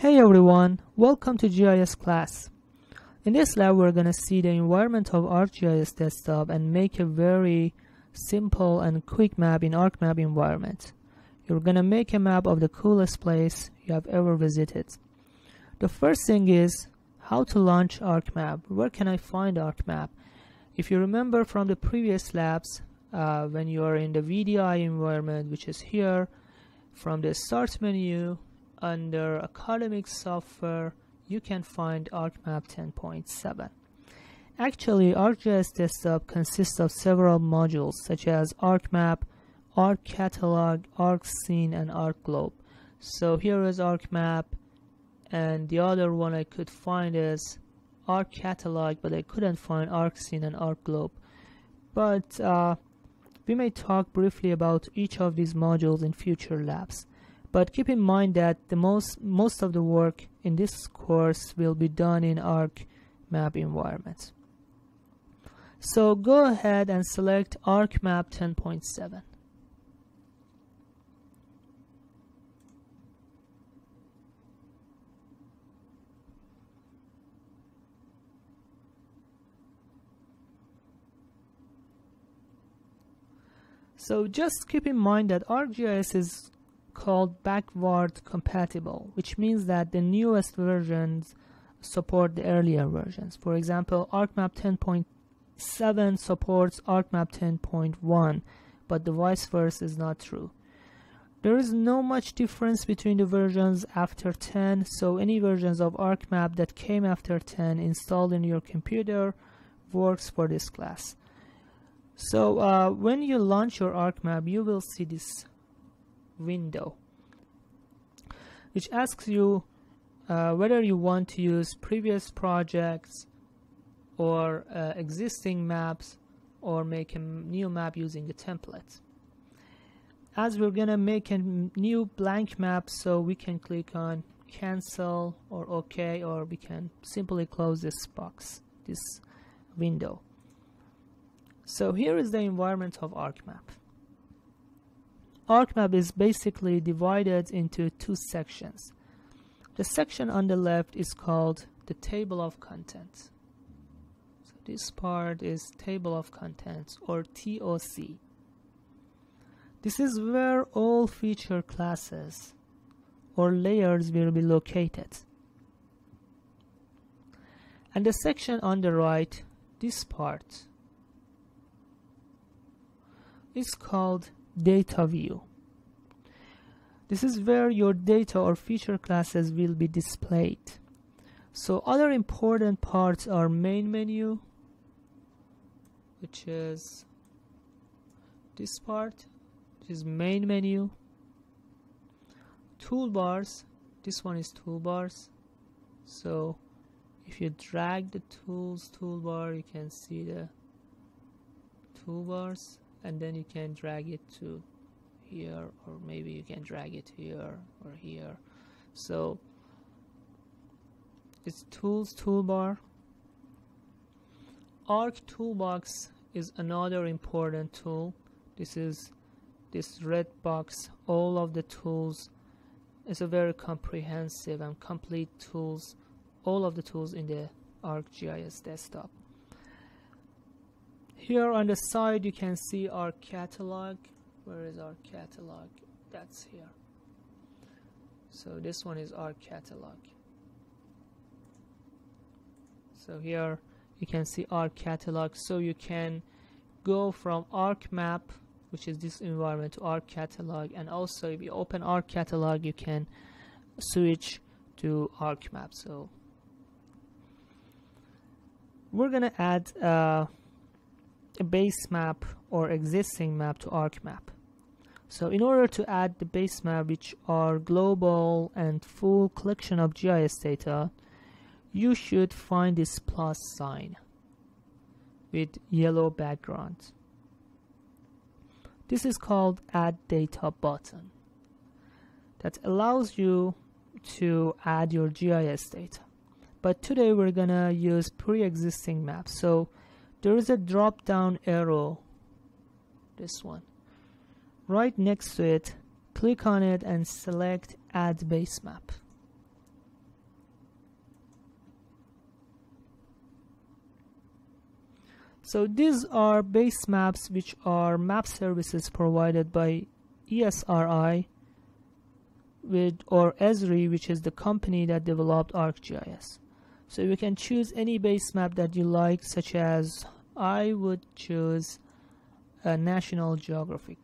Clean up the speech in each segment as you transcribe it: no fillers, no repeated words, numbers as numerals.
Hey everyone, welcome to GIS class. In this lab we're going to see the environment of ArcGIS desktop and make a very simple and quick map in ArcMap environment. You're going to make a map of the coolest place you have ever visited. The first thing is how to launch ArcMap. Where can I find ArcMap? If you remember from the previous labs, when you are in the VDI environment, which is here, from the start menu under academic software you can find ArcMap 10.7. Actually, ArcGIS desktop consists of several modules such as ArcMap, ArcCatalog, ArcScene, and ArcGlobe. So here is ArcMap, and the other one I could find is ArcCatalog, but I couldn't find ArcScene and ArcGlobe. But we may talk briefly about each of these modules in future labs. But keep in mind that the most of the work in this course will be done in ArcMap environment. So go ahead and select ArcMap 10.7. So just keep in mind that ArcGIS is called backward compatible, which means that the newest versions support the earlier versions. For example, ArcMap 10.7 supports ArcMap 10.1, but the vice versa is not true. There is no much difference between the versions after 10, so any versions of ArcMap that came after 10 installed in your computer works for this class. So when you launch your ArcMap, you will see this window which asks you whether you want to use previous projects or existing maps or make a new map using a template. As we're gonna make a new blank map, so we can click on cancel or OK, or we can simply close this box, this window. So here is the environment of ArcMap. ArcMap is basically divided into two sections. The section on the left is called the table of contents. So this part is table of contents, or TOC. This is where all feature classes or layers will be located. And the section on the right, this part, is called data view. This is where your data or feature classes will be displayed. So other important parts are main menu, which is this part, which is main menu. Toolbars, this one is toolbars. So if you drag the toolbar, you can see the toolbars, and then you can drag it to here, or maybe you can drag it here or here. So it's tools toolbar. Arc toolbox is another important tool. This is this red box. All of the tools is a very comprehensive and complete tools, all of the tools in the ArcGIS desktop. Here on the side you can see our catalog. Where is our catalog? That's here. So this one is our catalog. So here you can see our catalog. So you can go from ArcMap, which is this environment, to ArcCatalog, and also if you open ArcCatalog you can switch to ArcMap. So we're gonna add a base map or existing map to ArcMap. So in order to add the base map, which are global and full collection of GIS data, you should find this plus sign with yellow background. This is called Add Data button that allows you to add your GIS data. But today we're gonna use pre-existing maps. So there is a drop down arrow, this one. Right next to it, click on it and select Add Base Map. So these are base maps which are map services provided by ESRI or Esri, which is the company that developed ArcGIS. So you can choose any base map that you like, such as I would choose a National Geographic,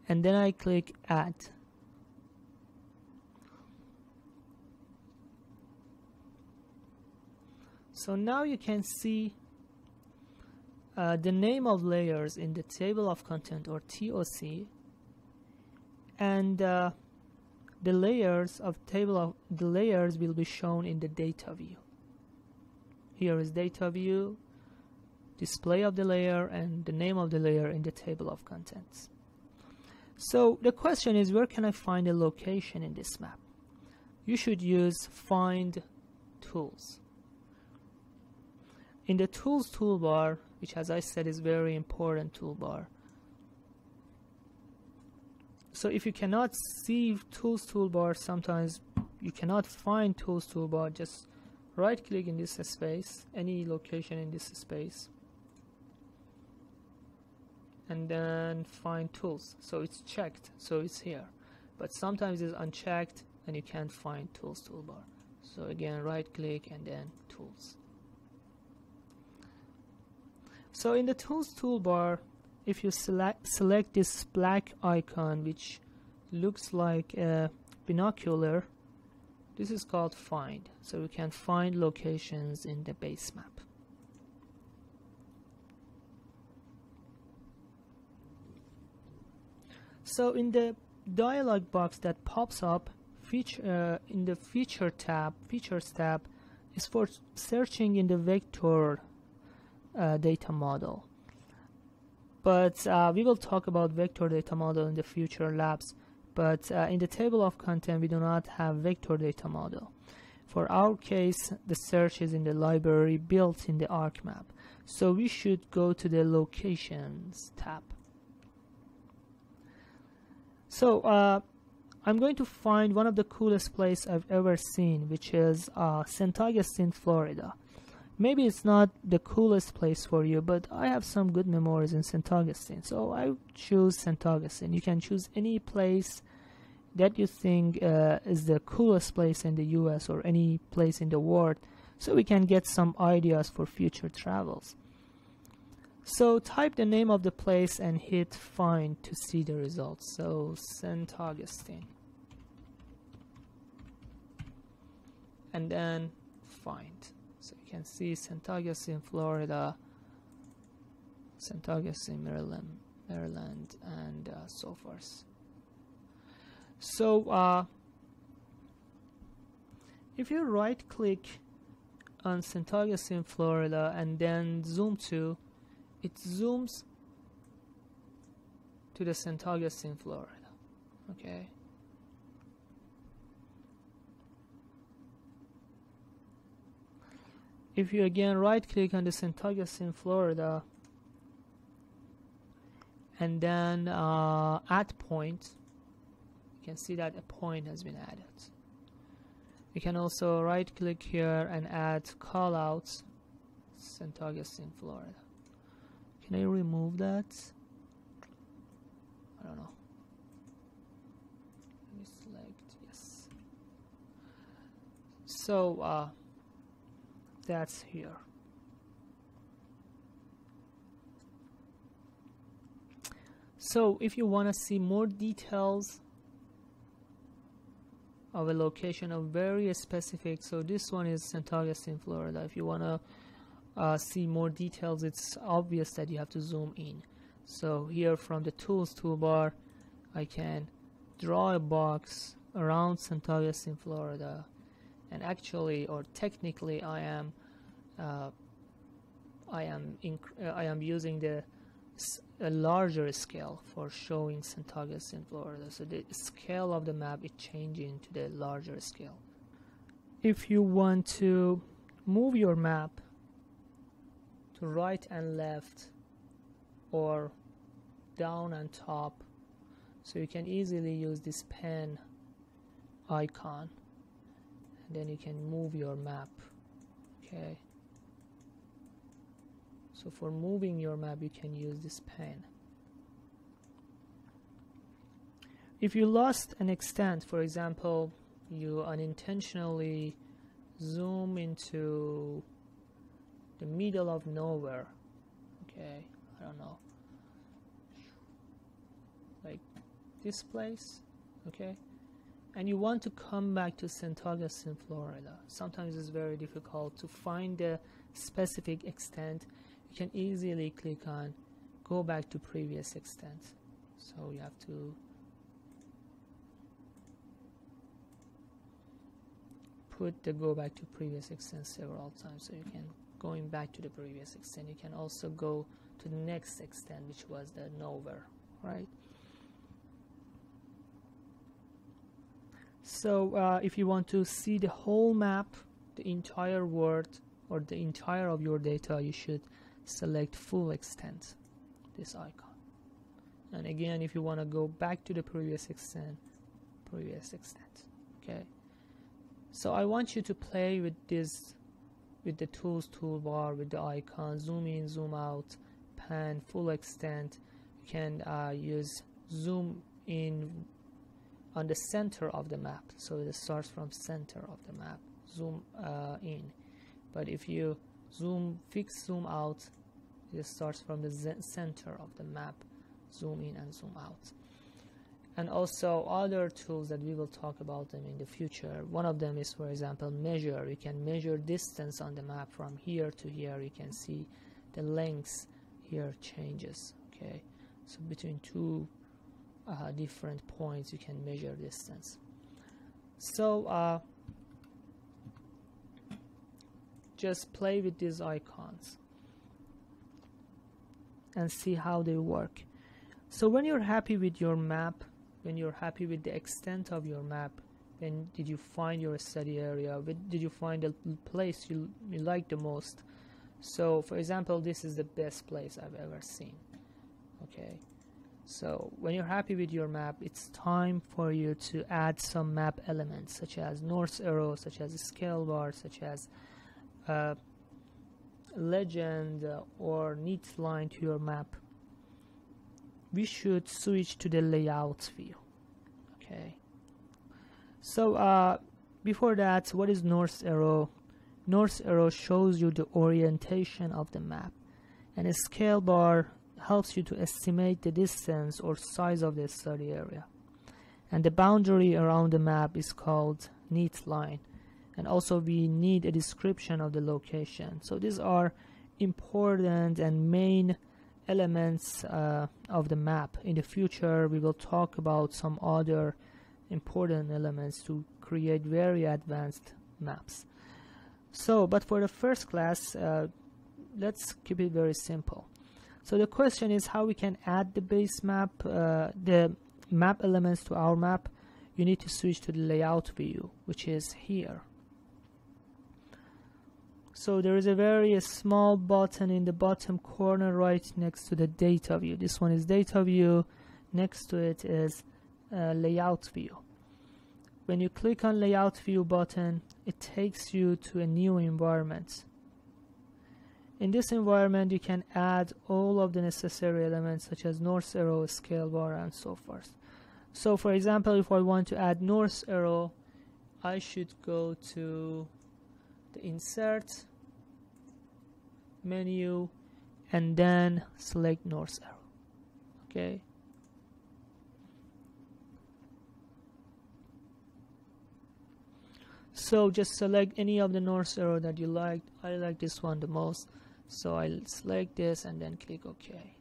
and then I click Add. So now you can see the name of layers in the table of content, or TOC, and the layers will be shown in the data view. Here is data view, display of the layer, and the name of the layer in the table of contents. So the question is, where can I find a location in this map? You should use Find Tools. In the Tools toolbar, which, as I said, is very important toolbar. So if you cannot see Tools toolbar, sometimes you cannot find Tools toolbar, just right click in this space, any location in this space, and then find Tools. So it's checked, so it's here. But sometimes it's unchecked and you can't find Tools toolbar. So again, right click and then Tools. So in the Tools toolbar, if you select this black icon which looks like a binocular, this is called Find. So we can find locations in the base map. So in the dialog box that pops up in the Features tab is for searching in the vector data model. But we will talk about vector data model in the future labs. But in the table of content, we do not have vector data model. For our case, the search is in the library built in the ArcMap. So we should go to the Locations tab. So I'm going to find one of the coolest places I've ever seen, which is St. Augustine, Florida. Maybe it's not the coolest place for you, but I have some good memories in St. Augustine, so I choose St. Augustine. You can choose any place that you think is the coolest place in the US or any place in the world, so we can get some ideas for future travels. So type the name of the place and hit Find to see the results. So St. Augustine, and then Find. So you can see St. Augustine, Florida, St. Augustine, Maryland, and so forth. So if you right click on St. Augustine, Florida, and then zoom to, it zooms to the St. Augustine, Florida. Okay. If you again right click on the St. Augustine, Florida, and then add point, you can see that a point has been added. You can also right click here and add callouts St. Augustine, Florida. Can I remove that? I don't know. Let me select yes. So that's here. So if you want to see more details of a location of very specific, so this one is St. Augustine, Florida. If you want to see more details, it's obvious that you have to zoom in. So here from the Tools toolbar, I can draw a box around St. Augustine, Florida, and actually, or technically, I am using a larger scale for showing St. Augustine, Florida. So the scale of the map is changing to the larger scale. If you want to move your map to right and left or down and top, so you can easily use this pen icon, and then you can move your map. Okay, So for moving your map, you can use this pen. If you lost an extent, for example, you unintentionally zoom into the middle of nowhere, okay, I don't know, like this place, okay, and you want to come back to St. Augustine, Florida. Sometimes it's very difficult to find the specific extent. You can easily click on go back to previous extent. So you have to put the go back to previous extent several times, so you can going back to the previous extent. You can also go to the next extent, which was the nowhere, right? So if you want to see the whole map, the entire world, or the entire of your data, you should select full extent, this icon. And again, if you want to go back to the previous extent, okay. So I want you to play with this, with the tools toolbar, with the icon, zoom in, zoom out, pan, full extent. You can use zoom in on the center of the map, so it starts from center of the map, zoom in. But if you fix zoom out, it starts from the center of the map, zoom in and zoom out. And also other tools that we will talk about them in the future. One of them is, for example, measure. You can measure distance on the map from here to here. You can see the lengths here changes, okay. So between two different points you can measure distance. So just play with these icons and see how they work. So when you're happy with your map, when you're happy with the extent of your map, when did you find your study area, when did you find the place you like the most? So for example, this is the best place I've ever seen, okay. So when you're happy with your map, it's time for you to add some map elements, such as north arrow, such as a scale bar, such as legend or neat line to your map. We should switch to the layout view, okay. So before that, what is north arrow? North arrow shows you the orientation of the map, and a scale bar helps you to estimate the distance or size of the study area, and the boundary around the map is called neat line. And also we need a description of the location. So these are important and main elements of the map. In the future we will talk about some other important elements to create very advanced maps. So but for the first class, let's keep it very simple. So the question is how we can add the base map, the map elements to our map. You need to switch to the layout view, which is here. So there is a very small button in the bottom corner right next to the data view. This one is data view. Next to it is layout view. When you click on layout view button, it takes you to a new environment. In this environment, you can add all of the necessary elements such as north arrow, scale bar, and so forth. So for example, if I want to add north arrow, I should go to the insert menu and then select north arrow, okay. So just select any of the north arrow that you like. I like this one the most, so I'll select this and then click OK.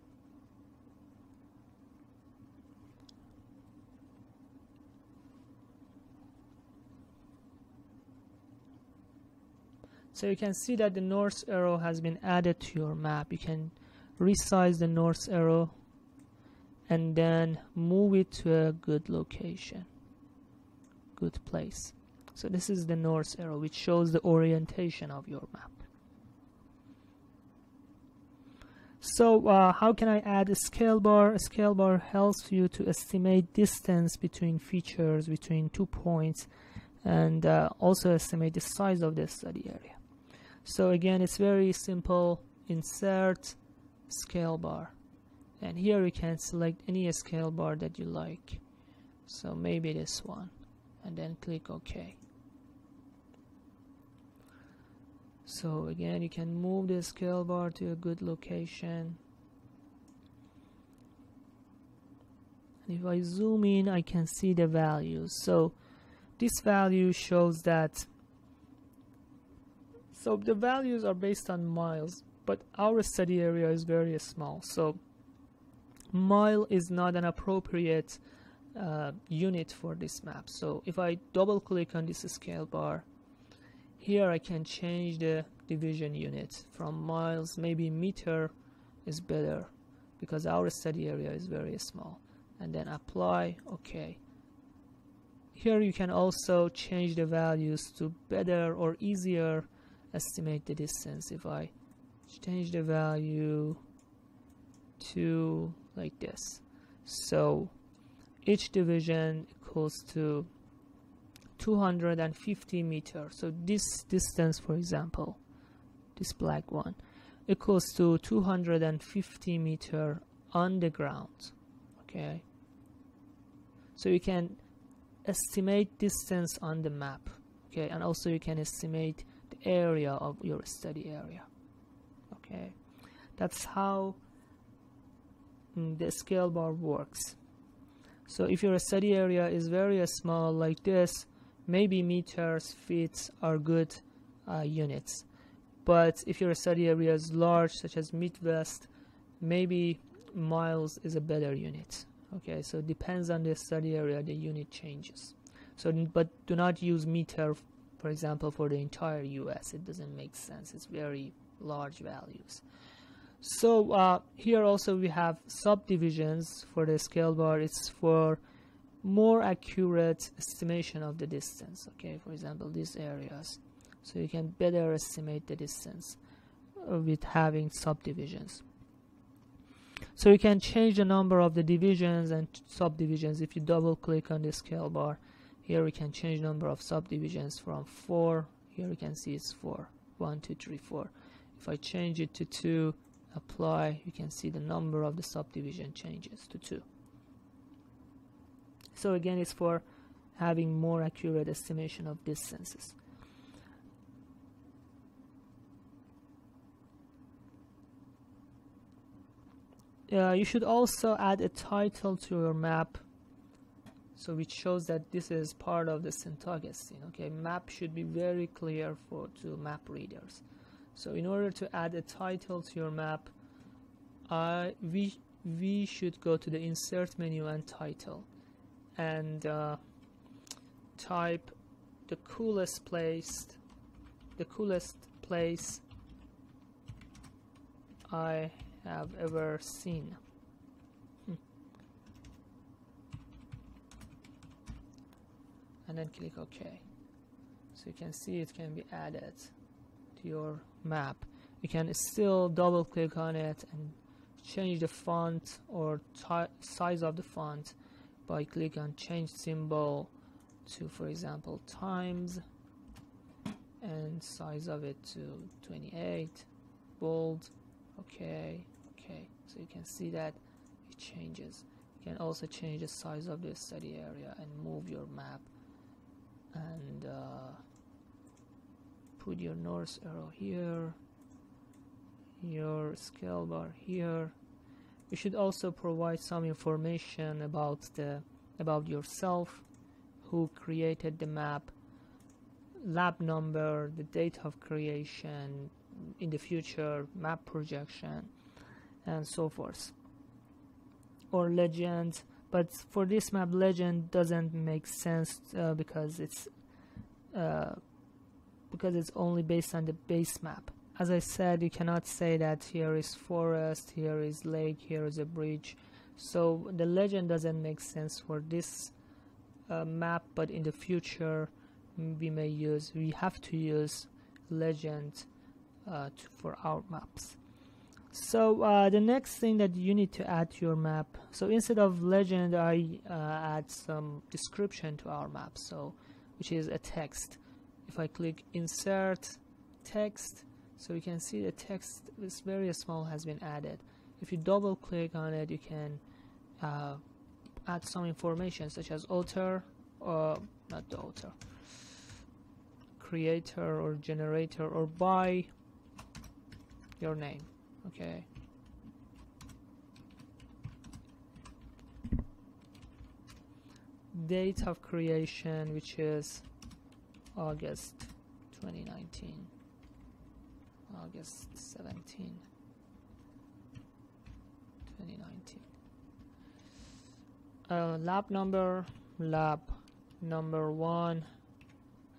So you can see that the north arrow has been added to your map. You can resize the north arrow and then move it to a good location, good place. So this is the north arrow, which shows the orientation of your map. So how can I add a scale bar? A scale bar helps you to estimate distance between features, between 2 points, and also estimate the size of the study area. So again, it's very simple. insert scale bar, and here you can select any scale bar that you like, so maybe this one, and then click OK. So again, you can move the scale bar to a good location. And if I zoom in, I can see the values. So this value shows that, so the values are based on miles, but our study area is very small, so mile is not an appropriate unit for this map. So if I double click on this scale bar, here I can change the division unit from miles. Maybe meter is better because our study area is very small, and then apply. OK. Here you can also change the values to better or easier estimate the distance. If I change the value to like this, so each division equals to 250 meters. So this distance, for example, this black one, equals to 250 meters on the ground. Okay, so you can estimate distance on the map. Okay, and also you can estimate the area of your study area. Okay, that's how the scale bar works. So if your study area is very small like this, maybe meters, feet are good units. But if your study area is large, such as Midwest, maybe miles is a better unit. Okay, so it depends on the study area, the unit changes. So, but do not use meter, for example, for the entire US. It doesn't make sense. It's very large values. So here also we have subdivisions for the scale bar. It's for more accurate estimation of the distance. Okay, for example, these areas, so you can better estimate the distance with having subdivisions. So you can change the number of the divisions and subdivisions. If you double click on the scale bar, here we can change number of subdivisions from 4. Here you can see it's 4. 1, 2, 3, 4. If I change it to 2, apply, you can see the number of the subdivision changes to 2. So again, it's for having more accurate estimation of distances. You should also add a title to your map, so which shows that this is part of the St. Augustine. Okay, map should be very clear to map readers. So in order to add a title to your map, we should go to the insert menu and title, and type the coolest place I have ever seen. And then click OK. So you can see it can be added to your map. You can still double click on it and change the font or size of the font by clicking on change symbol to, for example, Times, and size of it to 28, bold. Okay. So you can see that it changes. You can also change the size of the study area and move your map, and put your north arrow here, your scale bar here. You should also provide some information about yourself, who created the map, lab number, the date of creation, in the future, map projection, and so forth. Or legend, but for this map, legend doesn't make sense because it's only based on the base map. As I said, you cannot say that here is forest, here is lake, here is a bridge. So the legend doesn't make sense for this map, but in the future we have to use legend for our maps. So the next thing that you need to add to your map, so instead of legend, I add some description to our map, so which is a text. If I click insert text, So you can see the text is very small, has been added. If you double click on it, you can add some information such as author, or not the author, creator or generator, or by your name. Okay, date of creation, which is August 2019, August 17, 2019. Lab number 1,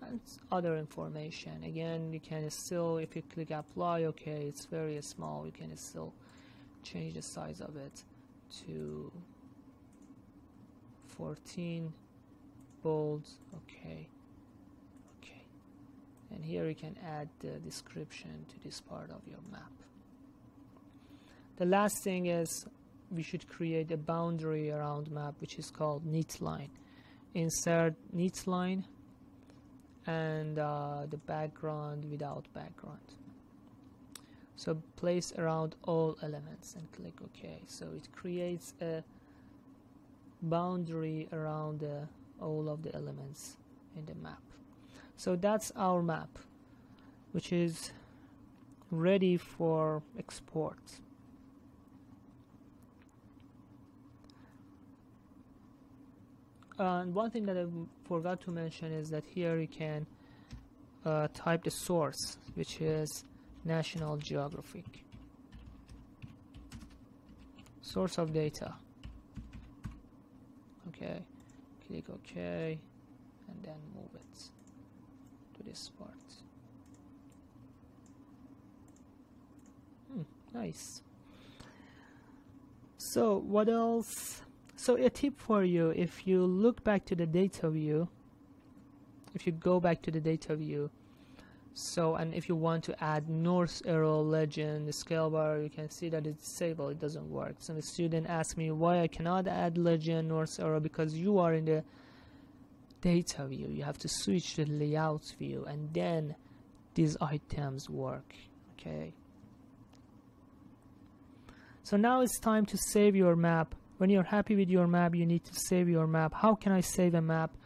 and other information. Again, you can still, if you click apply, okay, it's very small, you can still change the size of it to 14 bold. Okay, and here you can add the description to this part of your map. The last thing is we should create a boundary around map, which is called neat line. Insert neat line and the background without background. So place around all elements and click OK. So it creates a boundary around all of the elements in the map. So that's our map, which is ready for export. And one thing that I forgot to mention is that here you can type the source, which is National Geographic. Source of data. Okay, click OK, and then move it to this part. Nice. So what else? So a tip for you, if you look back to the data view, if you go back to the data view, so, and if you want to add north arrow, legend, scale bar, you can see that it's disabled, it doesn't work. So the student asked me why I cannot add legend, north arrow, because you are in the data view. You have to switch to the layout view and then these items work. Okay. So now it's time to save your map. When you're happy with your map, you need to save your map. How can I save a map?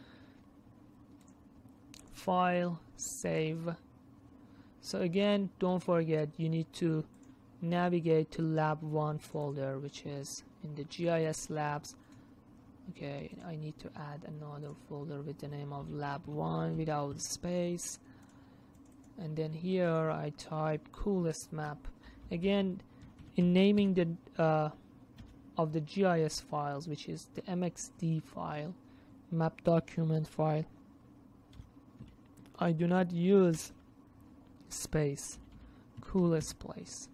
File, save. So again, don't forget, you need to navigate to lab 1 folder, which is in the GIS labs. Okay, I need to add another folder with the name of lab 1 without space. And then here I type coolest map. Again, in naming the of the GIS files, which is the MXD file, map document file, I do not use space, coolest place,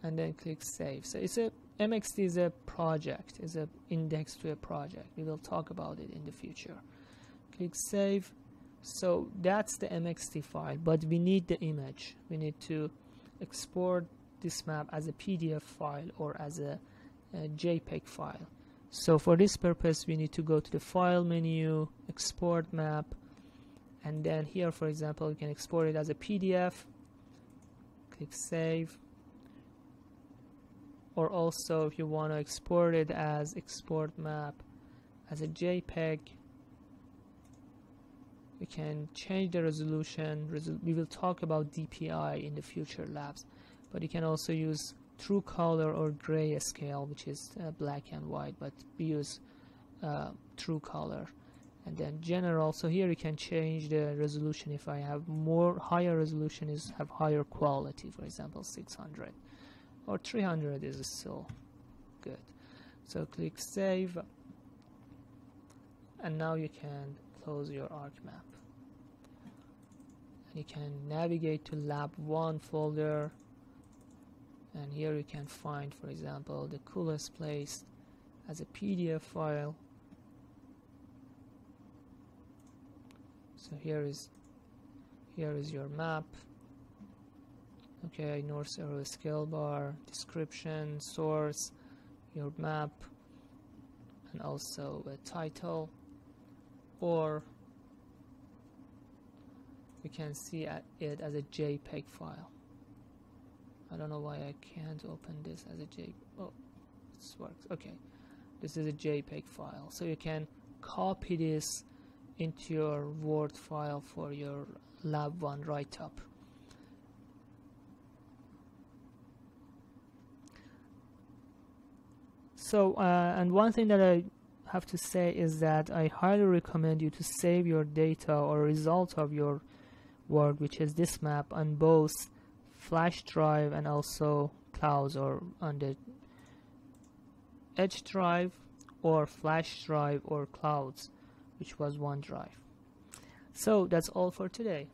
and then click save. So it's a MXD is a project, is an index to a project. We will talk about it in the future. Click save. So that's the MXD file, but we need the image. We need to export this map as a PDF file or as a JPEG file. So for this purpose, we need to go to the file menu, export map, and then here, for example, you can export it as a PDF. Click save. Or also, if you want to export it as export map as a JPEG, you can change the resolution. We will talk about DPI in the future labs, but you can also use true color or gray scale, which is black and white, but we use true color. And then general, so here you can change the resolution. If I have more higher resolution, is have higher quality, for example 600, or 300 is still good. So click save, and now you can close your ArcMap. And you can navigate to lab 1 folder, and here you can find, for example, the coolest place as a PDF file. So here is your map. Okay, north arrow, scale bar, description, source, your map, and also a title, or we can see it as a JPEG file. I don't know why I can't open this as a JPEG. Oh, this works. Okay, this is a JPEG file, so you can copy this into your Word file for your lab 1 write-up. So and one thing that I have to say is that I highly recommend you to save your data or result of your work, which is this map, on both flash drive and also clouds, or on the edge drive or flash drive or clouds, which was OneDrive. So that's all for today.